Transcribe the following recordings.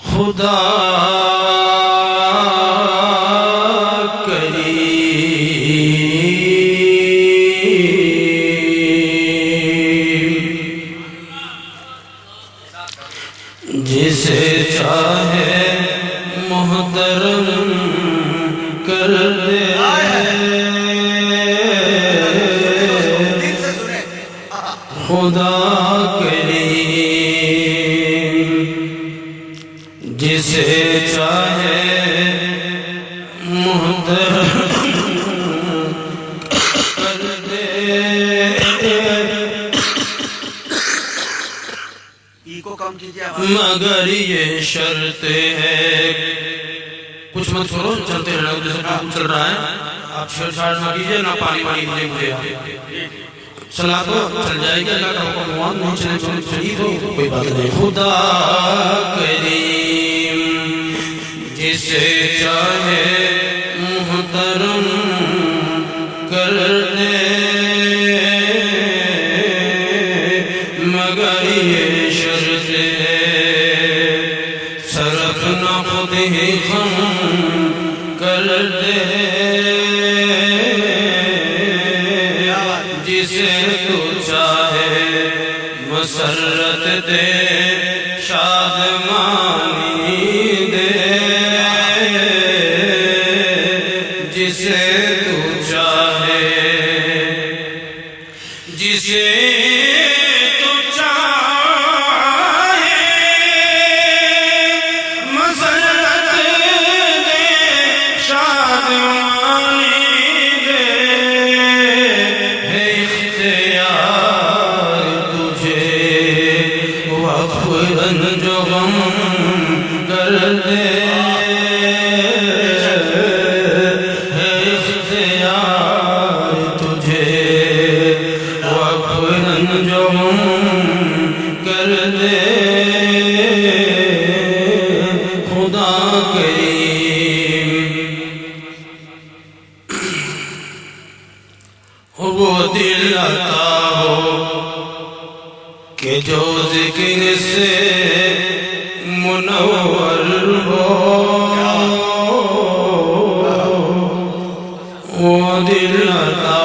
خدا جسے چاہے محترم کر دے خدا کریم جسے چاہے محترم کر دے مگر یہ شرط ہے کچھ مت کرو چلتے رہنا جیسے چل رہا ہے آپ شرط نہ کیجئے نہ پانی مجھے چلا تو چل جائے گا اللہ کا حکم مواد نہیں چلی تو کوئی بات نہیں خدا کریم جسے چاہے محترم کر دے مگر یہ شرط ہے صرف نہ خود ہی خم کر دے جسے تو چاہے مسرت دے شادمانی دے جسے تو چاہے جسے جو غم کر دے ہے اختیار تجھے وقفاً جو غم کر دے خدا کریم وہ دل عطا ہو کہ جو ذکر سے منور ہو وہ دل عطا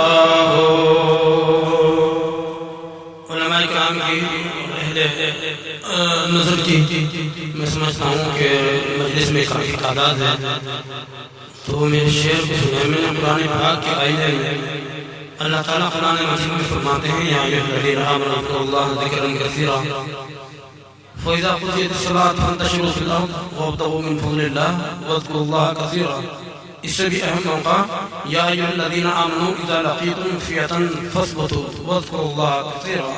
ہو علماء کرام کی اہل نظر کی میں سمجھتا ہوں کہ مجلس میں کافی تعداد ہے تو میرے شعر کو سنیں میں نے قرآن پاک کے آئینے میں اللہ تعالیٰ قرآن مجید میں فرماتے ہیں یا ایھا الذین آمنوا اذکروا اللہ ذکرا کثیرا فإذا قضیت الصلاۃ فانتشروا فی الارض وابتغوا من فضل اللہ واذکروا اللہ کثیرا اس سے بھی اہم موقع یا ایھا الذین آمنوا اذا لقیتم فئۃ فاثبتوا واذکروا اللہ کثیرا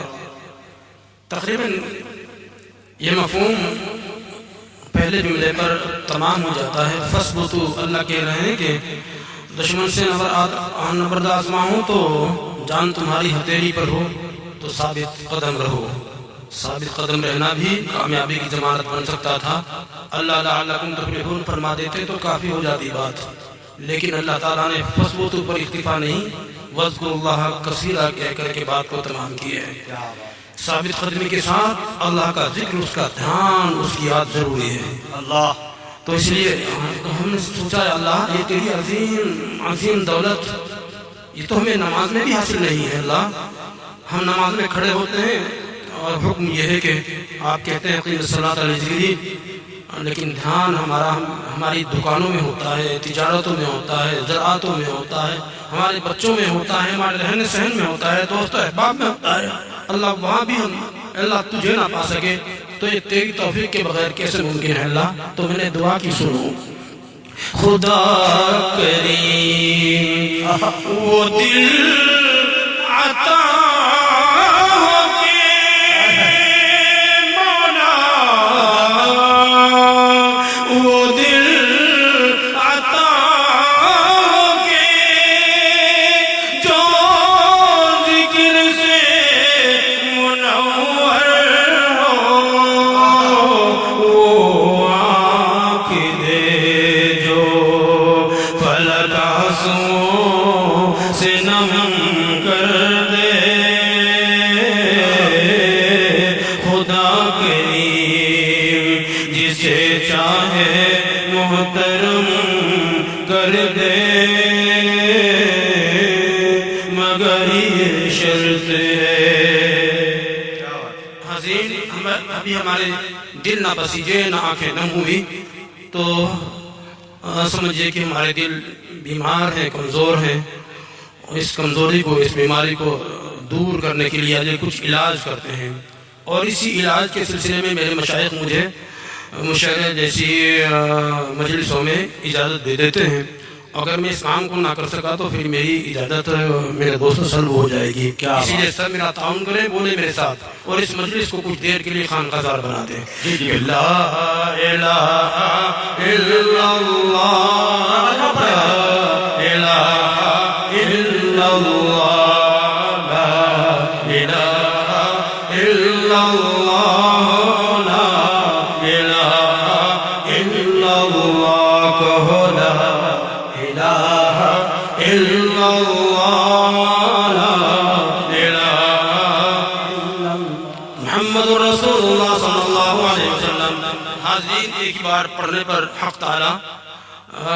تقریباً یہ مفہوم پہلے جملے پر تمام ہو جاتا ہے فاثبتوا اللہ کہہ رہے ہیں کہ دشمن سے نبرد آزما ہو تو جان تمہاری ہتھیلی پر ہو تو ثابت قدم رہو ثابت قدم رہنا بھی کامیابی کی ضمانت بن سکتا تھا اللہ لعلکم تفلحون فرما دیتے تو کافی ہو جاتی بات لیکن اللہ تعالیٰ نے فثبتوا پر اکتفا نہیں واذکروا اللہ کثیرا کہہ کر کے بات کو تمام کیا ہے ثابت قدمی کے ساتھ اللہ کا ذکر اس کا دھیان اس کی یاد ضروری ہے اللہ تو اس لیے ہم نے سوچا ہے اللہ یہ تیری عظیم دولت یہ تو ہمیں نماز میں بھی حاصل نہیں ہے اللہ ہم نماز میں کھڑے ہوتے ہیں اور حکم یہ ہے کہ آپ کہتے ہیں اقیم الصلاۃ علی ذکری لیکن دھیان ہماری دکانوں میں ہوتا ہے تجارتوں میں ہوتا ہے زراعتوں میں ہوتا ہے ہمارے بچوں میں ہوتا ہے ہمارے رہن سہن میں ہوتا ہے دوست احباب میں ہوتا ہے اللہ وہاں بھی ہم اللہ تجھے نہ پا سکے تو یہ تیری توفیق کے بغیر کیسے ممکن ہے اللہ تو میں نے دعا کی سنو خدا کریم وہ دل عطا ہو کے مولا وہ دل عطا ہو کے جو ذکر سے منور سے نم جسے چاہے محترم کر دے مگر یہ شرط ہے۔ حاضرین، ابھی ہمارے دل نہ بسیجے نہ آنکھیں نم ہوئی تو سمجھئے کہ ہمارے دل بیمار ہیں، کمزور ہیں، اس کمزوری کو، اس بیماری کو دور کرنے کے لیے آج کچھ علاج کرتے ہیں، اور اسی علاج کے سلسلے میں میرے مشائخ مجھے مشاعرے جیسی مجلسوں میں اجازت دے دیتے ہیں۔ اگر میں اس کام کو نہ کر سکا تو پھر میری اجازت میرے دوستوں سلب ہو جائے گی، اسی لیے سب میرا تعاون کریں، بولے میرے ساتھ، اور اس مجلس کو کچھ دیر کے لیے خانقاہزار بنا دیں۔ لا الہ الا اللہ، لا الہ الا اللہ، لا الہ الا اللہ، لا الہ الا اللہ، کہو لا الہ الا اللہ، لا الہ محمد رسول اللہ صلی اللہ علیہ وسلم۔ حاضرین، ایک بار پڑھنے پر حق تعالی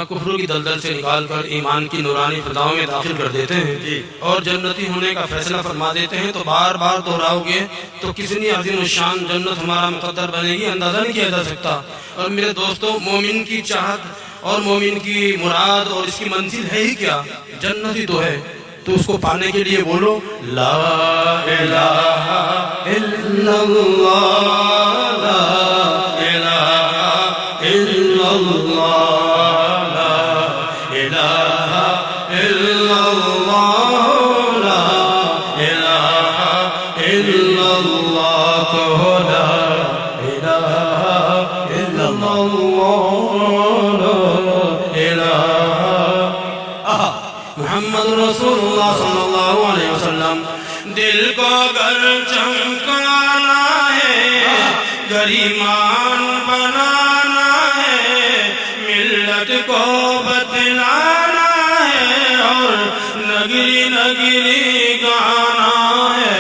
کفر کی دلدل سے نکال کر ایمان کی نورانی فضاؤں میں داخل کر دیتے ہیں اور جنتی ہونے کا فیصلہ فرما دیتے ہیں، تو بار بار دہراؤ گے تو کتنی عظیم الشان جنت ہمارا مقدر بنے گی، اندازہ نہیں کیا جا سکتا۔ اور میرے دوستو، مومن کی چاہت اور مومن کی مراد اور اس کی منزل ہے ہی کیا؟ جنت ہی تو ہے، تو اس کو پانے کے لیے بولو لا الہ الا اللہ، لا الہ الا اللہ، محمد رسول اللہ صلی اللہ علیہ وسلم۔ دل کو گر چمکانا ہے، گریمان بنانا ہے، ملت کو بتلانا ہے، اور نگری نگری گانا ہے،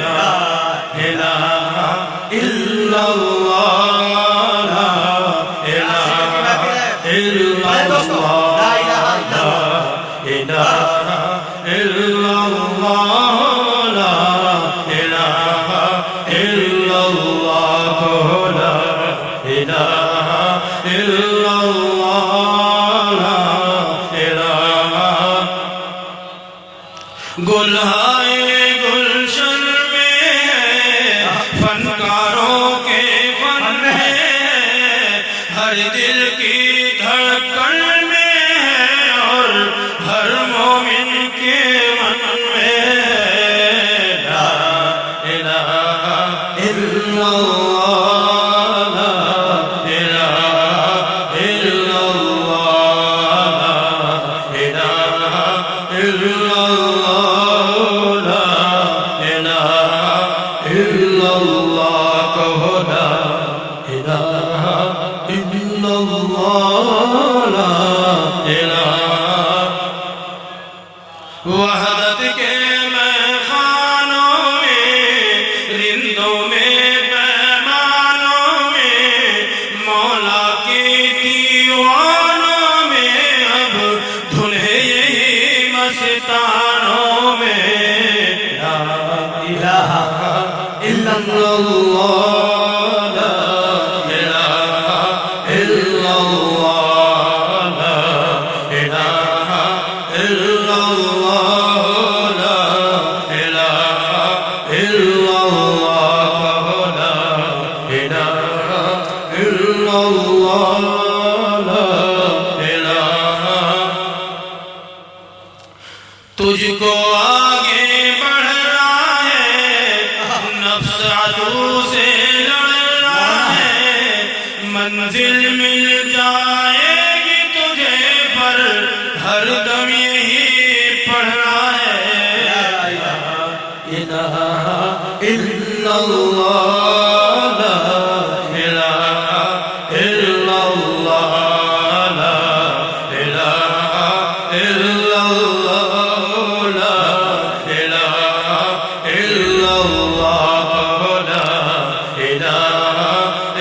لا الہ الا اللہ، لا الہ الا اللہ، گلہائے گلشن میں ہے، فنکاروں کے فن میں ہے، ہر دل کی دھڑکن میں ہے، اور ہر مومن کے من میں ہے، لا الہ الا اللہ، لا الہ الا اللہ، لا الہ الا اللہ، وحدت کے میخانوں میں، رندوں میں، پیمانوں میں، مولا کے دیوانوں میں، اب دھن ہے یہی مستانوں میں، لا الہ الا اللہ، تجھ کو آگے بڑھنا ہے، نفس عدو سے لڑنا ہے، منزل مل جائے گی تجھے، پر ہر دم یہی پڑھنا ہے، لا الہ الا اللہ،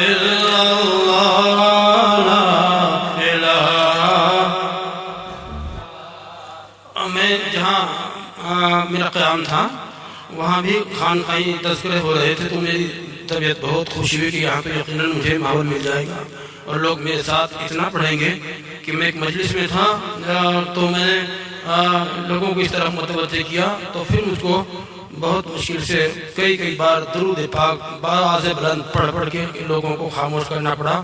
اللہ قیام تھا، وہاں بھی خانقاہی تذکرے ہو رہے تھے، تو میری طبیعت بہت خوشی ہوئی کہ یہاں پہ یقیناً مجھے ماحول مل جائے گا اور لوگ میرے ساتھ اتنا پڑھیں گے کہ میں ایک مجلس میں تھا تو میں نے لوگوں کو اس طرح متوجہ کیا، تو پھر مجھ کو بہت مشکل سے کئی بار درود پاک بآواز بلند پڑھ کے لوگوں کو خاموش کرنا پڑا،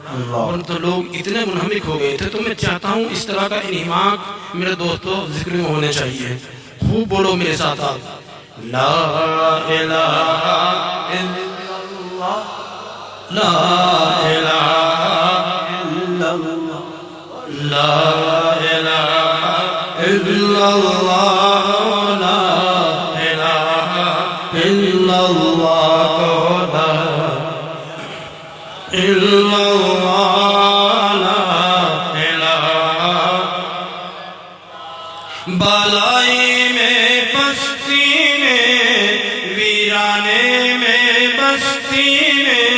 اور تو لوگ اتنے منہمک ہو گئے تھے۔ تو میں چاہتا ہوں اس طرح کا انہماک میرے دوستوں ذکر میں ہونے چاہیے۔ خوب بولو میرے ساتھ آپ، لا الہ الا اللہ، لا الہ الا اللہ، لا الہ الا اللہ، لا الہ الا اللہ، لا الا اللہ، لا الہ۔ بالائی میں بستی میں، ویرانے میں بستی میں،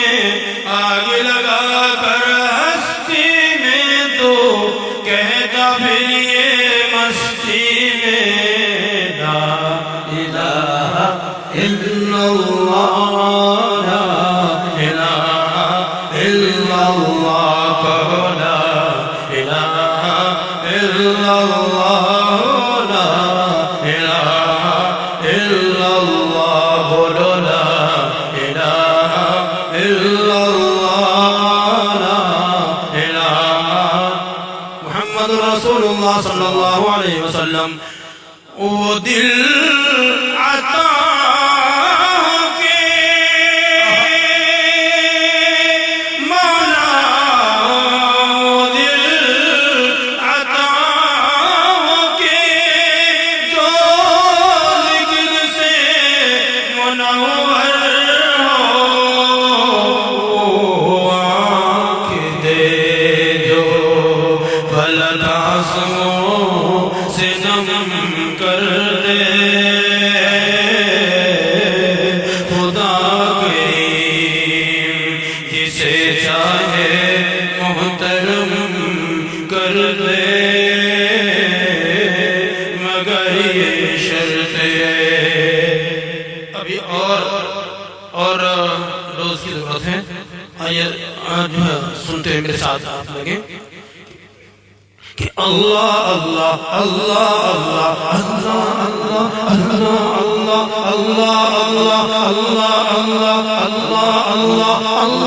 آگ لگا کر ہستی میں تو کہتا پھر یہ مستی میں، لا الہ الا اللہ، لا الہ الا اللہ، لا الہ الا اللہ، لا الہ الا اللہ، بولو لا الہ الا اللہ، لا الہ۔ محمد رسول اللہ صلی اللہ علیہ وسلم، وہ دل عطا سے نم کر دے خدا کریم، جسے چاہے محترم کر دے، مگر یہ شرط ہے۔ ابھی اور روز کی ضرورت ہے، آئیے جو ہے سنتے ہیں میرے ساتھ آپ لگے کہ اللہ اللہ اللہ اللہ اللہ اللہ اللہ اللہ اللہ اللہ اللہ اللہ اللہ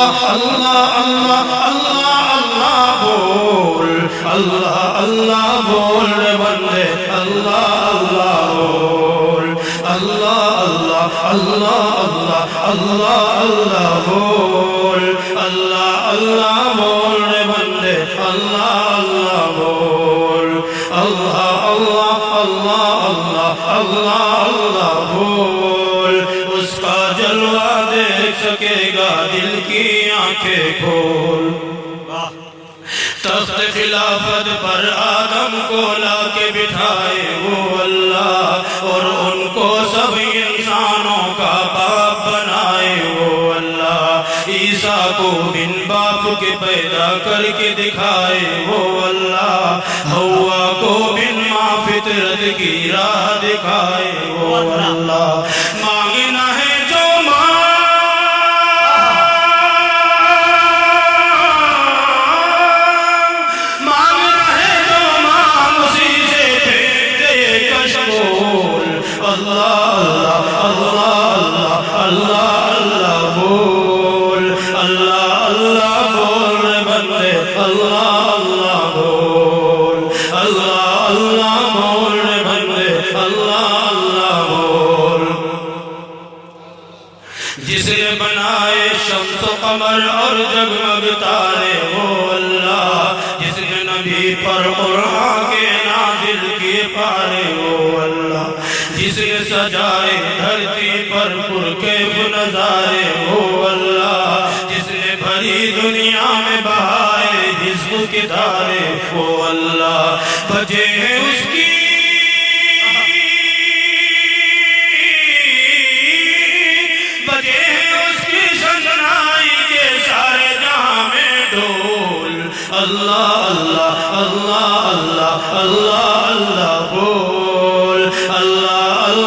اللہ اللہ اللہ اللہ بول، اللہ اللہ بول بندے، اللہ اللہ بول، اللہ اللہ اللہ اللہ اللہ اللہ بول، اللہ اللہ بول بندے، اللہ اللہ بول، اللہ اللہ اللہ اللہ اللہ اللہ بول۔ اس کا جلوہ دیکھ سکے گا دل کی آنکھیں کھول۔ تخت خلافت پر آدم کو لا کے بٹھائے وہ اللہ، اور ان کو سب انسانوں کا باپ بنائے وہ اللہ۔ عیسیٰ کو بن باپ کے پیدا کر کے دکھائے وہ اللہ، حوا کو بن ماں فطرت کی راہ دکھائے وہ اللہ۔ مانگنا ہے جو جس نے بنائے شمس و قمر اور جگمگ تارے وہ اللہ، جس نے نبی پر قرآن کے نازل کیے پارے وہ اللہ، جس نے سجائے دھرتی پر پرکیف نظارے وہ اللہ، جس نے بھری دنیا میں بہائے حزب کے دھارے وہ اللہ۔ بجے ہیں اس کی اللہ اللہ اللہ اللہ اللہ اللہ بول، اللہ اللہ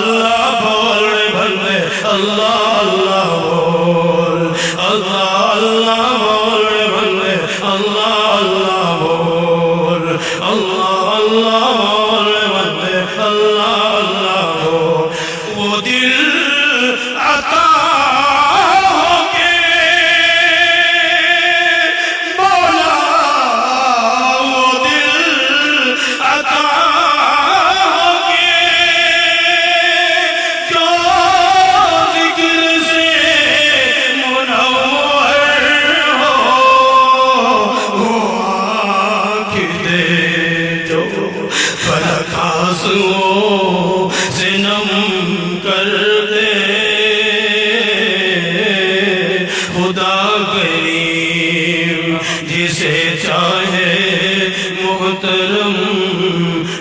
اللہ اللہ بول اللہ اللہ بول رے بندے اللہ اللہ بول اللہ اللہ بول رے بندے اللہ اللہ بول وہ دل عطا ہو کے مولا وہ دل عطا ہو کے جو ذکر سے منور ہو وہ آنکھ دے جو فلک آنسوؤں سے نم کر دے خدا کریم جسے چاہے محترم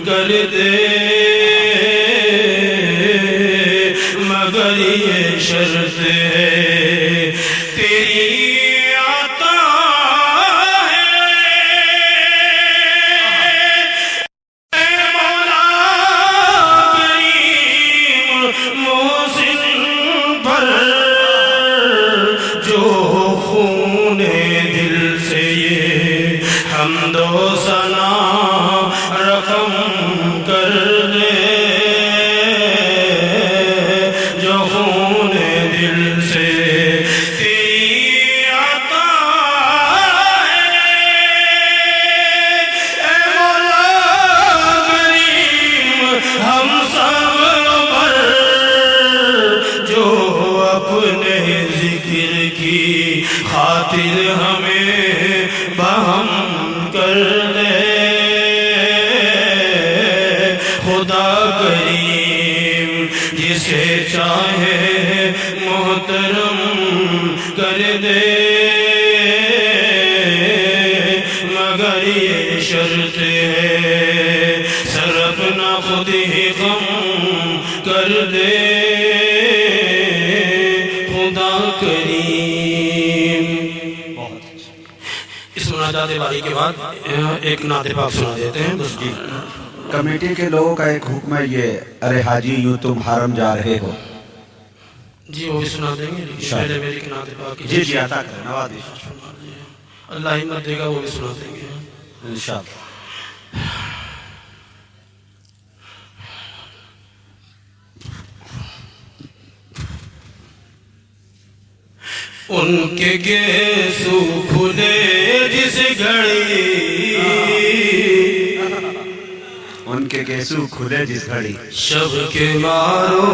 کر دے مگر یہ شرط ہے تیری عطا ہے اے مولا کریم محسن پر جو خون دل سے یہ حمد و ثنا رقم کر دے جو خون دل سے تیری عطا ہے اے مولا کریم ہم سب پر جو اپنے ذکر کی خاطر ہمیں بہم کر دے خدا کریم جسے چاہے محترم کر دے مگر یہ شرط ہے سر اپنا خود ہی غم کر دے خدا کریم اس مناجات باری کے بعد ایک نعت پاک سنا دیتے ہیں بس جی کمیٹی کے لوگوں کا ایک حکم ہے یہ ارے حاجی یوں تم حرم جا رہے ہو جی وہ بھی سنا دیں گے لیکن پہلے میری ایک نعت پاک کی جی جی عطا کریں نوازش اللہ ہمت دے گا وہ بھی سنا دیں گے انشاءاللہ ان کے گیسو کھلے جس گھڑی ان کے گیسو کھلے جس گھڑی شب کے مارو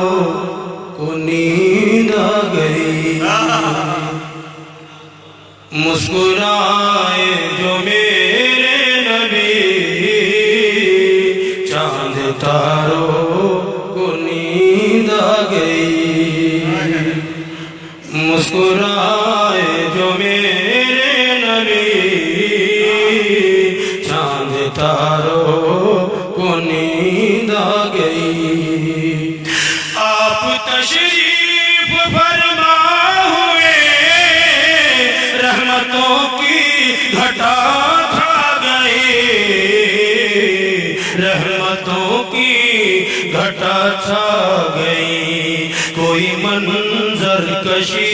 کو نیند آ گئی مسکرائے جو میرے نبی چاند تاروں کو نیند آ گئی مسکرائے جو میرے نبی چاند تاروں کو نیند آ گئی آپ تشریف فرما ہوئے رحمتوں کی گھٹا کھا گئی رحمتوں کی گھٹا چھا گئی کوئی منظر کشی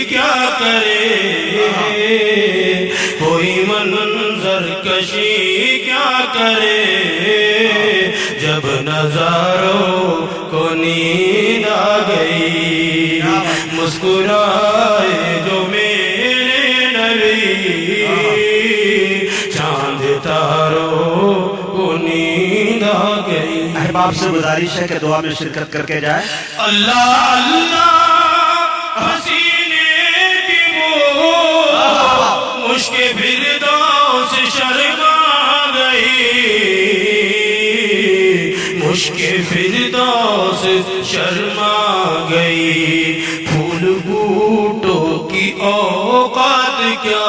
کیا کرے کوئی منظر کشی کیا کرے جب نظاروں کو نیند آ گئی مسکرائے جو میرے نبی چاند تاروں کو نیند آ گئی احباب سے گزارش ہے کہ دعا میں شرکت کر کے جائے اللہ اللہ حسینے کی وہ مشک فردوس شرما گئی مشک فردوس شرما گئی پھول بوٹوں کی اوقات کیا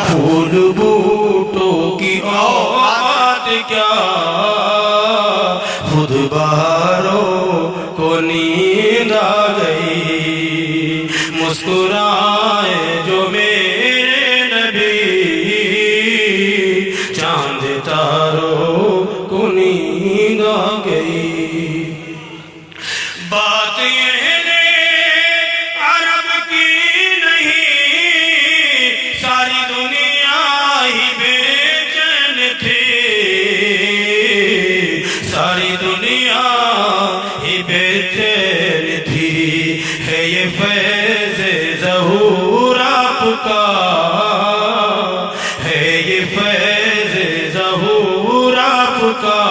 پھول بوٹوں کی اوقات کیا خود بہاروں کو نیند آ گئی مسکرائے جو میرے نبی چاند تاروں کو نیند آ گئی بات اہل عرب کی نہیں، ساری دنیا ہی بے چین تھی، ساری دنیا ہی بے چین تھی، ہے یہ فیض ظہور آپ کا، ہے یہ فیض ظہور آپ کا،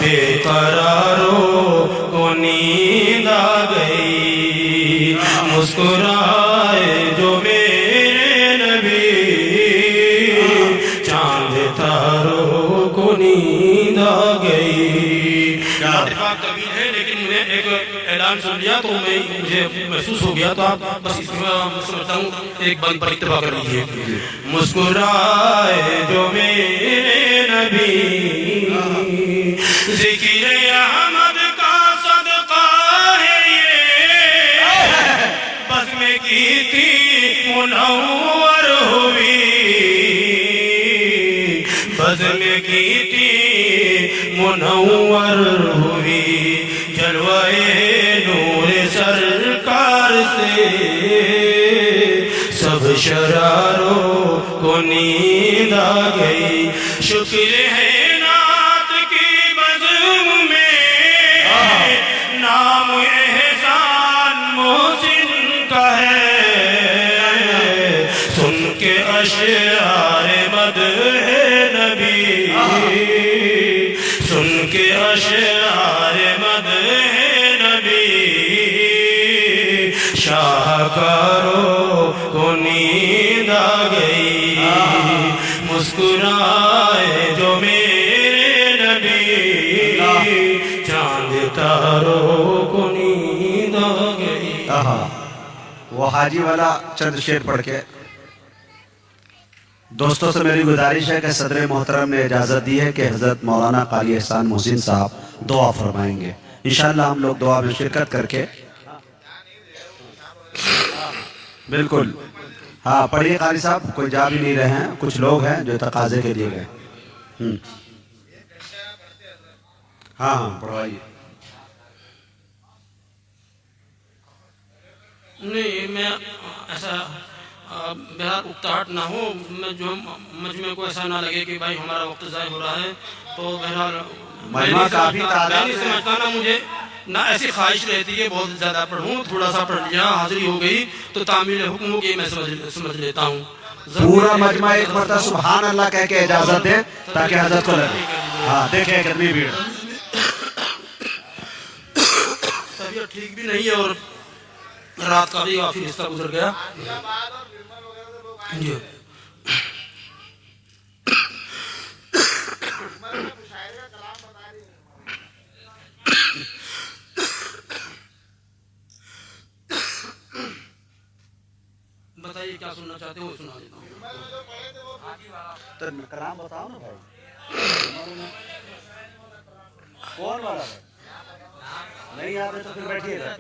بے قراروں کو نیند آ گئی، مسکرائے جو میرے نبی، چاند تاروں کو نیند آ گئی۔ اتفاق طویل ہے لیکن میں نے ایک اعلان سن لیا تو مجھے محسوس ہو گیا، تو آپ بس اس میں سمجھتا ہوں ایک بند پر اتفاق کر لیجیے۔ مسکرائے جو میرے نبی، ذکر احمد کا صدقہ ہے یہ، بزم کی تھی منور ہوئی، بزم کی تھی منور ہوئی، جلوہ نور سرکار سے سب شراروں کو نیند آ گئی۔ شکر ہے نعت کی بزم میں، نام احسان محسن کا ہے، سن کے اشعار مدح نبی، سن کے اشعار مدح نبی، شاہکاروں کو نیند آ گئی، مسکرائے جو میرے نبی، چاند تاروں کو نیند آ گئی۔ وہ حاجی والا چند شعر پڑھ کے دوستوں سے میری گزارش ہے کہ صدر محترم نے اجازت دی ہے کہ حضرت مولانا قاری احسان محسن صاحب دعا فرمائیں گے، انشاءاللہ ہم لوگ دعا میں شرکت کر کے بالکل ہاں پڑھیے قاری صاحب، کوئی جا بھی نہیں رہے ہیں، کچھ لوگ ہیں جو تقاضے کے لیے گئے۔ ہاں ہاں پڑھوائیے۔ نہیں میں ایسا بہرحال اکتاہٹ نہ ہو، میں جو مجمع کو ایسا نہ لگے کہ بھائی ہمارا وقت ضائع ہو رہا ہے، تو بہرحال میں نہیں سمجھتا نا، مجھے نہ ایسی خواہش رہتی ہے بہت زیادہ پڑھوں، تھوڑا سا پڑھ لیا، حاضری ہو گئی تو تعمیل حکم ہو گئی، میں سمجھ لیتا ہوں۔ پورا مجمع ایک مرتبہ سبحان اللہ کہہ کے اجازت دے تاکہ حضرت کو لگے۔ ہاں دیکھیں کتنی بھیڑ، طبیعت ٹھیک بھی نہیں ہے اور رات کا بھی کافی حصہ گزر گیا۔ جی بتائیے کیا سننا چاہتے ہو، سنا دیتا ہوں۔ کلام بتاؤ نا بھائی، کون والا ہے؟ نہیں آتے تو پھر بیٹھیے گا۔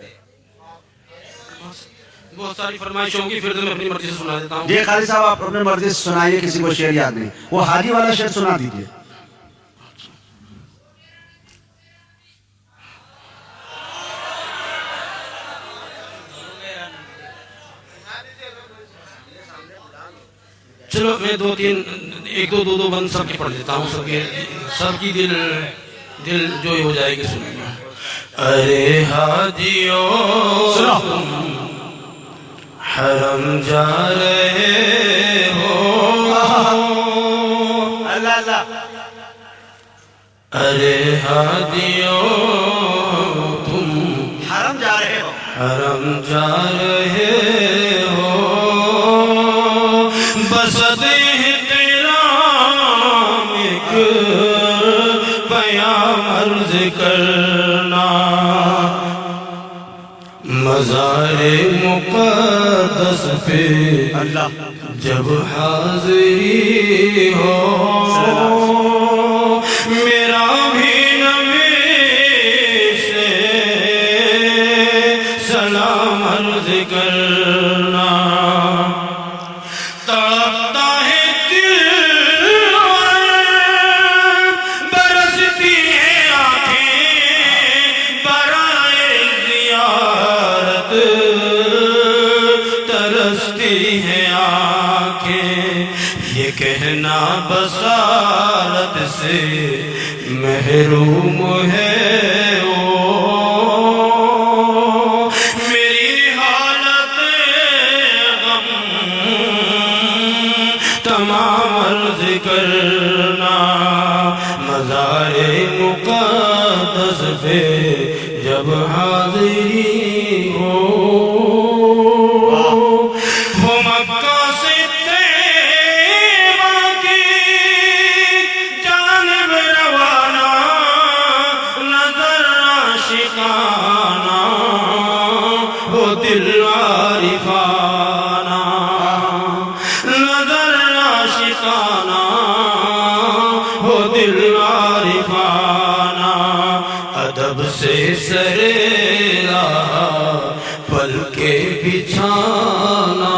بہت ساری فرمائشوں کی، پھر تو میں اپنی مرضی سے سنا دیتا ہوں۔ جی قاری صاحب آپ اپنے مرضی سے سنائیے، کسی کو شعر یاد نہیں، وہ حاجی والا شعر سنا دیجیے۔ چلو میں ایک دو بند سب کے پڑھ لیتا ہوں، سب کی دل جو ہو جائے گی سنیں گے۔ ارے حاجیو تم حرم جا رہے ہو، اللہ اللہ، ارے حاجیو تم حرم جا رہے ہو، حرم جا رہے ہو، بس احترام ایک پیام عرض کرنا، مزار مقدس پہ اللہ جب حاضری ہو، میرا بھی نبی سے سلام عرض کرنا، تڑپتا ہے دل اور برستی ہے آنکھیں برائے کہنا بصارت سے محروم ہے میری حالت غم تمام عرض کرنا مزار مقدس پہ جب حاضری ہو مکہ سے طیبہ کی جانب روانہ نظر عاشقانہ ہو دل عارفانہ نظر عاشقانہ ہو دل عارفانہ ادب سے سریلا پل کے بچھانا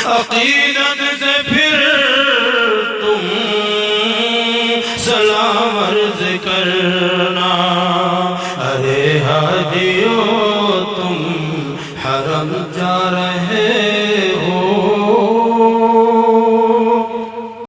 عقیدت سے پھر تم سلام عرض کرنا ارے حاجیوں